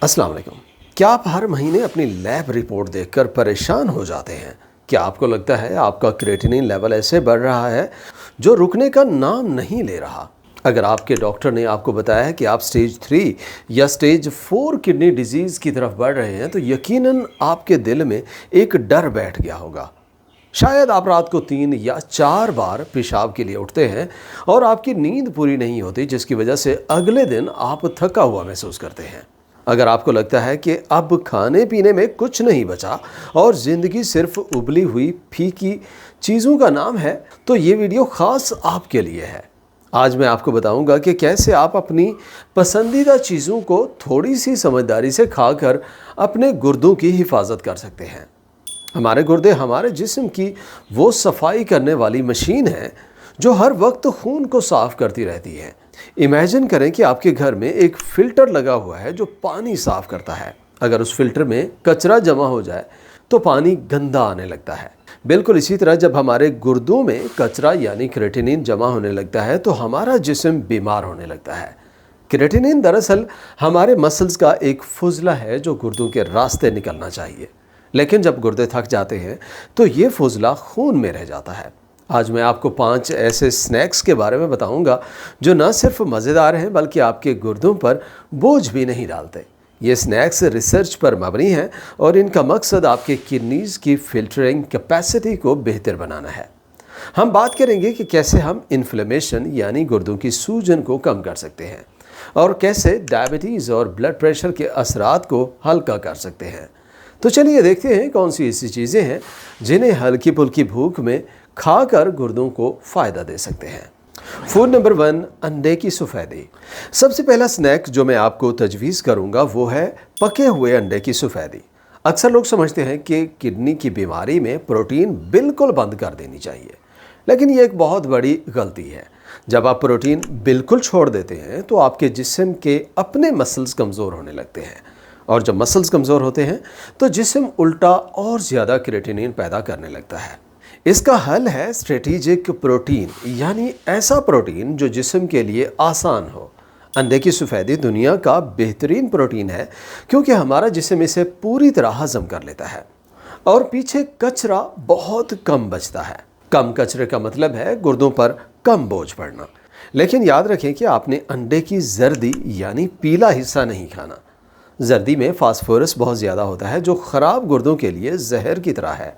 अस्सलाम वालेकुम। क्या आप हर महीने अपनी लैब रिपोर्ट देखकर परेशान हो जाते हैं? क्या आपको लगता है आपका क्रिएटिनिन लेवल ऐसे बढ़ रहा है जो रुकने का नाम नहीं ले रहा? अगर आपके डॉक्टर ने आपको बताया है कि आप स्टेज 3 या स्टेज 4 किडनी डिजीज़ की तरफ बढ़ रहे हैं, तो यकीनन आपके दिल में एक डर बैठ गया होगा। शायद आप रात को 3 या 4 बार पेशाब के लिए उठते हैं और आपकी नींद पूरी नहीं होती, जिसकी वजह से अगले दिन आप थका हुआ महसूस करते हैं। अगर आपको लगता है कि अब खाने पीने में कुछ नहीं बचा और ज़िंदगी सिर्फ उबली हुई फीकी चीज़ों का नाम है, तो ये वीडियो ख़ास आपके लिए है। आज मैं आपको बताऊंगा कि कैसे आप अपनी पसंदीदा चीज़ों को थोड़ी सी समझदारी से खाकर अपने गुर्दों की हिफाजत कर सकते हैं। हमारे गुर्दे हमारे जिस्म की वो सफाई करने वाली मशीन है जो हर वक्त खून को साफ़ करती रहती है। इमेजिन करें कि आपके घर में एक फ़िल्टर लगा हुआ है जो पानी साफ़ करता है। अगर उस फ़िल्टर में कचरा जमा हो जाए तो पानी गंदा आने लगता है। बिल्कुल इसी तरह जब हमारे गुर्दों में कचरा यानी क्रिएटिनिन जमा होने लगता है तो हमारा जिस्म बीमार होने लगता है। क्रिएटिनिन दरअसल हमारे मसल्स का एक फुजला है जो गुर्दों के रास्ते निकलना चाहिए, लेकिन जब गुर्दे थक जाते हैं तो ये फुजला खून में रह जाता है। आज मैं आपको 5 ऐसे स्नैक्स के बारे में बताऊंगा जो न सिर्फ मज़ेदार हैं बल्कि आपके गुर्दों पर बोझ भी नहीं डालते। ये स्नैक्स रिसर्च पर मबनी हैं और इनका मकसद आपके किडनीज़ की फिल्टरिंग कैपेसिटी को बेहतर बनाना है। हम बात करेंगे कि कैसे हम इन्फ्लेमेशन यानी गुर्दों की सूजन को कम कर सकते हैं और कैसे डायबिटीज़ और ब्लड प्रेशर के असरात को हल्का कर सकते हैं। तो चलिए देखते हैं कौन सी ऐसी चीज़ें हैं जिन्हें हल्की फुल्की भूख में खाकर गुर्दों को फ़ायदा दे सकते हैं। फूड नंबर 1, अंडे की सफ़ेदी। सबसे पहला स्नैक जो मैं आपको तजवीज़ करूंगा वो है पके हुए अंडे की सफ़ेदी। अक्सर लोग समझते हैं कि किडनी की बीमारी में प्रोटीन बिल्कुल बंद कर देनी चाहिए, लेकिन ये एक बहुत बड़ी गलती है। जब आप प्रोटीन बिल्कुल छोड़ देते हैं तो आपके जिस्म के अपने मसल्स कमज़ोर होने लगते हैं, और जब मसल्स कमज़ोर होते हैं तो जिस्म उल्टा और ज़्यादा क्रिएटिनिन पैदा करने लगता है। इसका हल है स्ट्रेटेजिक प्रोटीन, यानी ऐसा प्रोटीन जो जिस्म के लिए आसान हो। अंडे की सफ़ेदी दुनिया का बेहतरीन प्रोटीन है क्योंकि हमारा जिस्म इसे पूरी तरह हज़म कर लेता है और पीछे कचरा बहुत कम बचता है। कम कचरे का मतलब है गुर्दों पर कम बोझ पड़ना। लेकिन याद रखें कि आपने अंडे की जर्दी यानी पीला हिस्सा नहीं खाना। जर्दी में फास्फोरस बहुत ज़्यादा होता है जो ख़राब गुर्दों के लिए जहर की तरह है,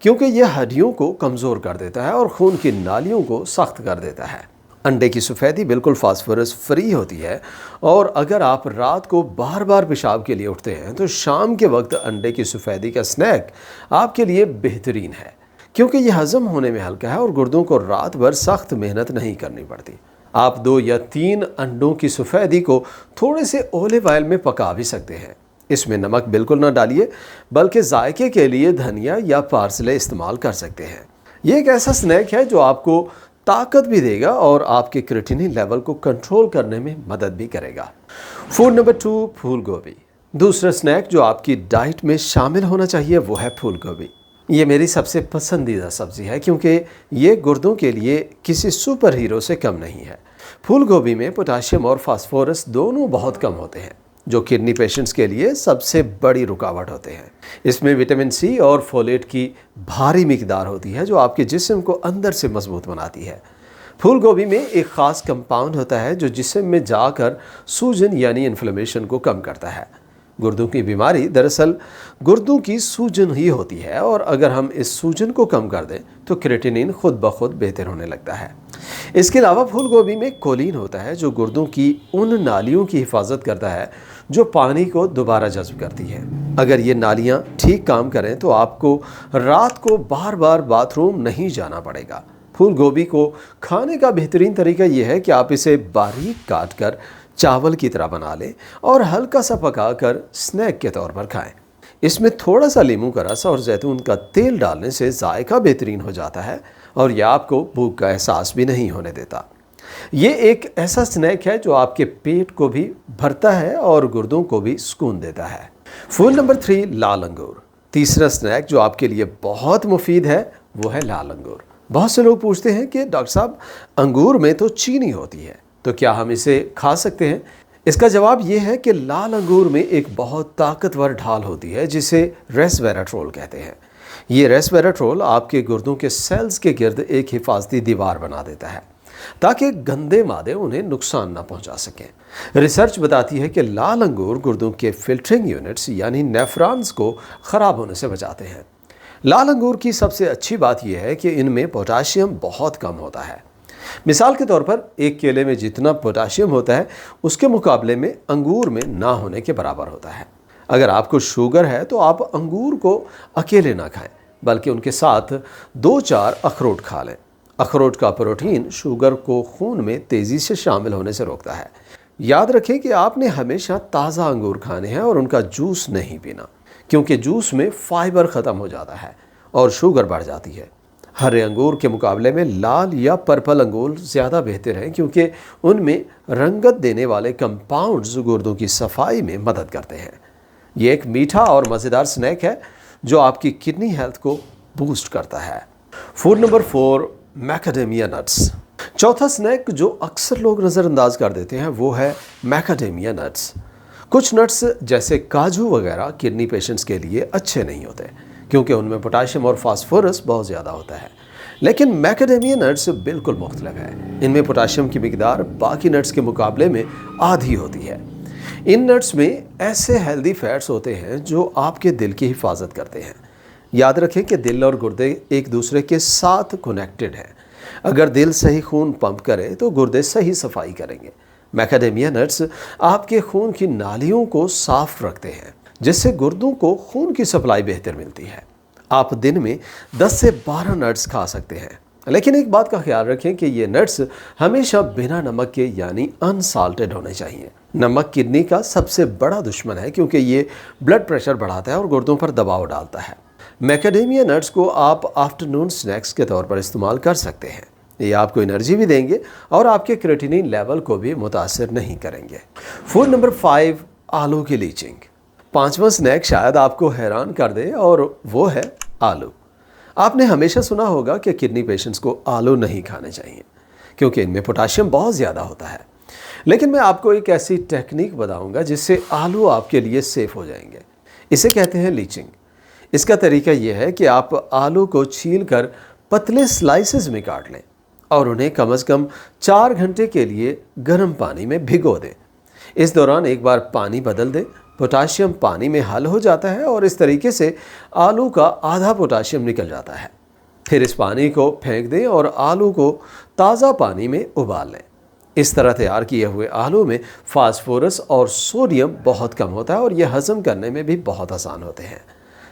क्योंकि यह हड्डियों को कमज़ोर कर देता है और खून की नालियों को सख्त कर देता है। अंडे की सफ़ेदी बिल्कुल फास्फोरस फ्री होती है, और अगर आप रात को बार बार पेशाब के लिए उठते हैं तो शाम के वक्त अंडे की सफ़ेदी का स्नैक आपके लिए बेहतरीन है, क्योंकि यह हज़म होने में हल्का है और गुर्दों को रात भर सख्त मेहनत नहीं करनी पड़ती। आप 2 या 3 अंडों की सफ़ेदी को थोड़े से ओलिव ऑयल में पका भी सकते हैं। इसमें नमक बिल्कुल ना डालिए, बल्कि जायके के लिए धनिया या पार्सले इस्तेमाल कर सकते हैं। ये एक ऐसा स्नैक है जो आपको ताकत भी देगा और आपके क्रिएटिनिन लेवल को कंट्रोल करने में मदद भी करेगा। फूड नंबर 2, फूल गोभी। दूसरा स्नैक जो आपकी डाइट में शामिल होना चाहिए वो है फूल गोभी। ये मेरी सबसे पसंदीदा सब्ज़ी है क्योंकि ये गुर्दों के लिए किसी सुपर हीरो से कम नहीं है। फूल गोभी में पोटाशियम और फास्फोरस दोनों बहुत कम होते हैं, जो किडनी पेशेंट्स के लिए सबसे बड़ी रुकावट होते हैं। इसमें विटामिन सी और फोलेट की भारी मिकदार होती है जो आपके जिस्म को अंदर से मजबूत बनाती है। फूल गोभी में एक ख़ास कंपाउंड होता है जो जिस्म में जाकर सूजन यानी इन्फ्लेमेशन को कम करता है। गुर्दों की बीमारी दरअसल गुर्दों की सूजन ही होती है, और अगर हम इस सूजन को कम कर दें तो क्रिएटिनिन खुद ब खुद बेहतर होने लगता है। इसके अलावा फूल गोभी में कोलिन होता है जो गुर्दों की उन नालियों की हिफाजत करता है जो पानी को दोबारा जज्ब करती है। अगर ये नालियाँ ठीक काम करें तो आपको रात को बार बार बाथरूम नहीं जाना पड़ेगा। फूल गोभी को खाने का बेहतरीन तरीका यह है कि आप इसे बारीक काट कर चावल की तरह बना लें और हल्का सा पकाकर स्नैक के तौर पर खाएं। इसमें थोड़ा सा नींबू का रस और जैतून का तेल डालने से जायका बेहतरीन हो जाता है और यह आपको भूख का एहसास भी नहीं होने देता। ये एक ऐसा स्नैक है जो आपके पेट को भी भरता है और गुर्दों को भी सुकून देता है। फूड नंबर 3, लाल अंगूर। तीसरा स्नैक जो आपके लिए बहुत मुफीद है वो है लाल अंगूर। बहुत से लोग पूछते हैं कि डॉक्टर साहब, अंगूर में तो चीनी होती है, तो क्या हम इसे खा सकते हैं? इसका जवाब ये है कि लाल अंगूर में एक बहुत ताकतवर ढाल होती है जिसे रेसवेराट्रोल कहते हैं। ये रेसवेराट्रोल आपके गुर्दों के सेल्स के गिर्द एक हिफाजती दीवार बना देता है ताकि गंदे मादे उन्हें नुकसान न पहुंचा सकें। रिसर्च बताती है कि लाल अंगूर गुर्दों के फिल्टरिंग यूनिट्स यानी नेफ्रॉन्स को ख़राब होने से बचाते हैं। लाल अंगूर की सबसे अच्छी बात यह है कि इनमें पोटाशियम बहुत कम होता है। मिसाल के तौर पर एक केले में जितना पोटाशियम होता है उसके मुकाबले में अंगूर में ना होने के बराबर होता है। अगर आपको शुगर है तो आप अंगूर को अकेले ना खाएं बल्कि उनके साथ 2-4 अखरोट खा लें। अखरोट का प्रोटीन शुगर को खून में तेज़ी से शामिल होने से रोकता है। याद रखें कि आपने हमेशा ताज़ा अंगूर खाने हैं और उनका जूस नहीं पीना, क्योंकि जूस में फाइबर ख़त्म हो जाता है और शुगर बढ़ जाती है। हरे अंगूर के मुकाबले में लाल या पर्पल अंगूर ज़्यादा बेहतर हैं क्योंकि उनमें रंगत देने वाले कंपाउंड्स गुर्दों की सफाई में मदद करते हैं। ये एक मीठा और मज़ेदार स्नैक है जो आपकी किडनी हेल्थ को बूस्ट करता है। Food number 4, macadamia nuts. चौथा स्नैक जो अक्सर लोग नज़रअंदाज कर देते हैं वो है मैकाडेमिया नट्स। कुछ नट्स जैसे काजू वगैरह किडनी पेशेंट्स के लिए अच्छे नहीं होते क्योंकि उनमें पोटाशियम और फास्फोरस बहुत ज़्यादा होता है, लेकिन मैकाडेमिया नट्स बिल्कुल मुख्तलिफ है। इनमें पोटाशियम की मिकदार बाकी नट्स के मुकाबले में आधी होती है। इन नट्स में ऐसे हेल्दी फैट्स होते हैं जो आपके दिल की हिफाजत करते हैं। याद रखें कि दिल और गुर्दे एक दूसरे के साथ कनेक्टेड हैं। अगर दिल सही खून पंप करे तो गुर्दे सही सफाई करेंगे। मैकाडेमिया नट्स आपके खून की नालियों को साफ रखते हैं जिससे गुर्दों को खून की सप्लाई बेहतर मिलती है। आप दिन में 10 से 12 नट्स खा सकते हैं, लेकिन एक बात का ख्याल रखें कि ये नट्स हमेशा बिना नमक के यानी अनसाल्टेड होने चाहिए। नमक किडनी का सबसे बड़ा दुश्मन है क्योंकि ये ब्लड प्रेशर बढ़ाता है और गुर्दों पर दबाव डालता है। मैकाडेमिया नट्स को आप आफ्टरनून स्नैक्स के तौर पर इस्तेमाल कर सकते हैं। ये आपको एनर्जी भी देंगे और आपके क्रेटिनिन लेवल को भी मुतासिर नहीं करेंगे। फूड नंबर 5, आलू की लीचिंग। पांचवा स्नैक शायद आपको हैरान कर दे और वो है आलू। आपने हमेशा सुना होगा कि किडनी पेशेंट्स को आलू नहीं खाने चाहिए क्योंकि इनमें पोटाशियम बहुत ज़्यादा होता है, लेकिन मैं आपको एक ऐसी टेक्निक बताऊंगा जिससे आलू आपके लिए सेफ हो जाएंगे। इसे कहते हैं लीचिंग। इसका तरीका यह है कि आप आलू को छील कर पतले स्लाइसेस में काट लें और उन्हें कम से कम 4 घंटे के लिए गर्म पानी में भिगो दें। इस दौरान एक बार पानी बदल दें। पोटाशियम पानी में हल हो जाता है और इस तरीके से आलू का आधा पोटाशियम निकल जाता है। फिर इस पानी को फेंक दें और आलू को ताज़ा पानी में उबाल लें। इस तरह तैयार किए हुए आलू में फास्फोरस और सोडियम बहुत कम होता है और यह हज़म करने में भी बहुत आसान होते हैं।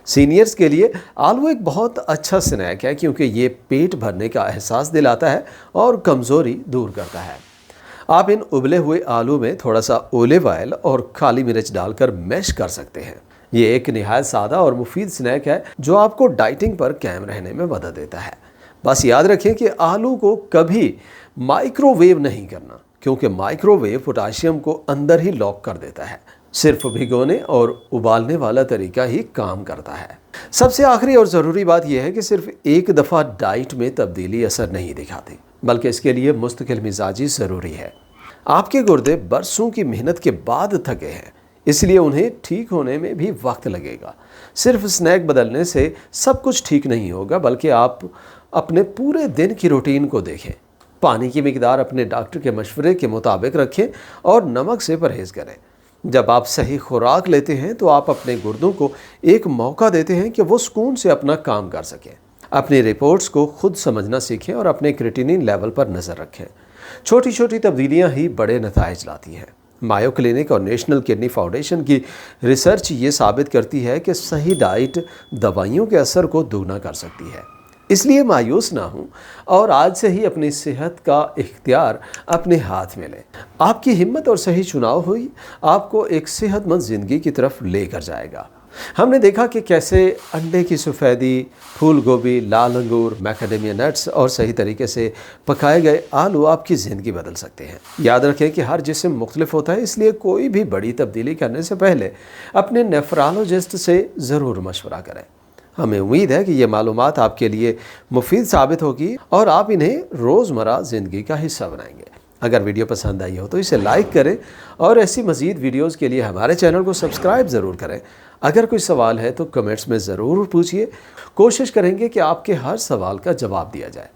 सीनियर्स के लिए आलू एक बहुत अच्छा स्नैक है क्योंकि ये पेट भरने का एहसास दिलाता है और कमज़ोरी दूर करता है। आप इन उबले हुए आलू में थोड़ा सा ओलिव ऑयल और काली मिर्च डालकर मैश कर सकते हैं। ये एक निहायत सादा और मुफीद स्नैक है जो आपको डाइटिंग पर कायम रहने में मदद देता है। बस याद रखें कि आलू को कभी माइक्रोवेव नहीं करना क्योंकि माइक्रोवेव पोटाशियम को अंदर ही लॉक कर देता है। सिर्फ भिगोने और उबालने वाला तरीका ही काम करता है। सबसे आखिरी और ज़रूरी बात यह है कि सिर्फ एक दफ़ा डाइट में तब्दीली असर नहीं दिखाती, बल्कि इसके लिए मुस्तकिल मिजाजी ज़रूरी है। आपके गुर्दे बरसों की मेहनत के बाद थके हैं, इसलिए उन्हें ठीक होने में भी वक्त लगेगा। सिर्फ स्नैक बदलने से सब कुछ ठीक नहीं होगा, बल्कि आप अपने पूरे दिन की रूटीन को देखें। पानी की मिकदार अपने डॉक्टर के मशवरे के मुताबिक रखें और नमक से परहेज़ करें। जब आप सही खुराक लेते हैं तो आप अपने गुर्दों को एक मौका देते हैं कि वो सुकून से अपना काम कर सकें। अपनी रिपोर्ट्स को खुद समझना सीखें और अपने क्रिएटिनिन लेवल पर नज़र रखें। छोटी छोटी तब्दीलियां ही बड़े नताइज लाती हैं। मायो क्लिनिक और नेशनल किडनी फाउंडेशन की रिसर्च ये साबित करती है कि सही डाइट दवाइयों के असर को दोगुना कर सकती है। इसलिए मायूस ना हों और आज से ही अपनी सेहत का इख्तियार अपने हाथ में लें। आपकी हिम्मत और सही चुनाव हुई आपको एक सेहतमंद ज़िंदगी की तरफ लेकर जाएगा। हमने देखा कि कैसे अंडे की सफ़ेदी, फूल गोभी, लाल अंगूर, मैकाडेमिया नट्स और सही तरीके से पकाए गए आलू आपकी ज़िंदगी बदल सकते हैं। याद रखें कि हर जिस्म मुख्तलिफ होता है, इसलिए कोई भी बड़ी तब्दीली करने से पहले अपने नेफ्रोलॉजिस्ट से ज़रूर मशवरा करें। हमें उम्मीद है कि ये मालूमात आपके लिए मुफीद साबित होगी और आप इन्हें रोज़मर्रा ज़िंदगी का हिस्सा बनाएंगे। अगर वीडियो पसंद आई हो तो इसे लाइक करें और ऐसी मज़ीद वीडियोस के लिए हमारे चैनल को सब्सक्राइब ज़रूर करें। अगर कोई सवाल है तो कमेंट्स में ज़रूर पूछिए, कोशिश करेंगे कि आपके हर सवाल का जवाब दिया जाए।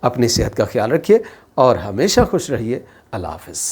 अपनी सेहत का ख्याल रखिए और हमेशा खुश रहिए। अल्लाह हाफ़िज़।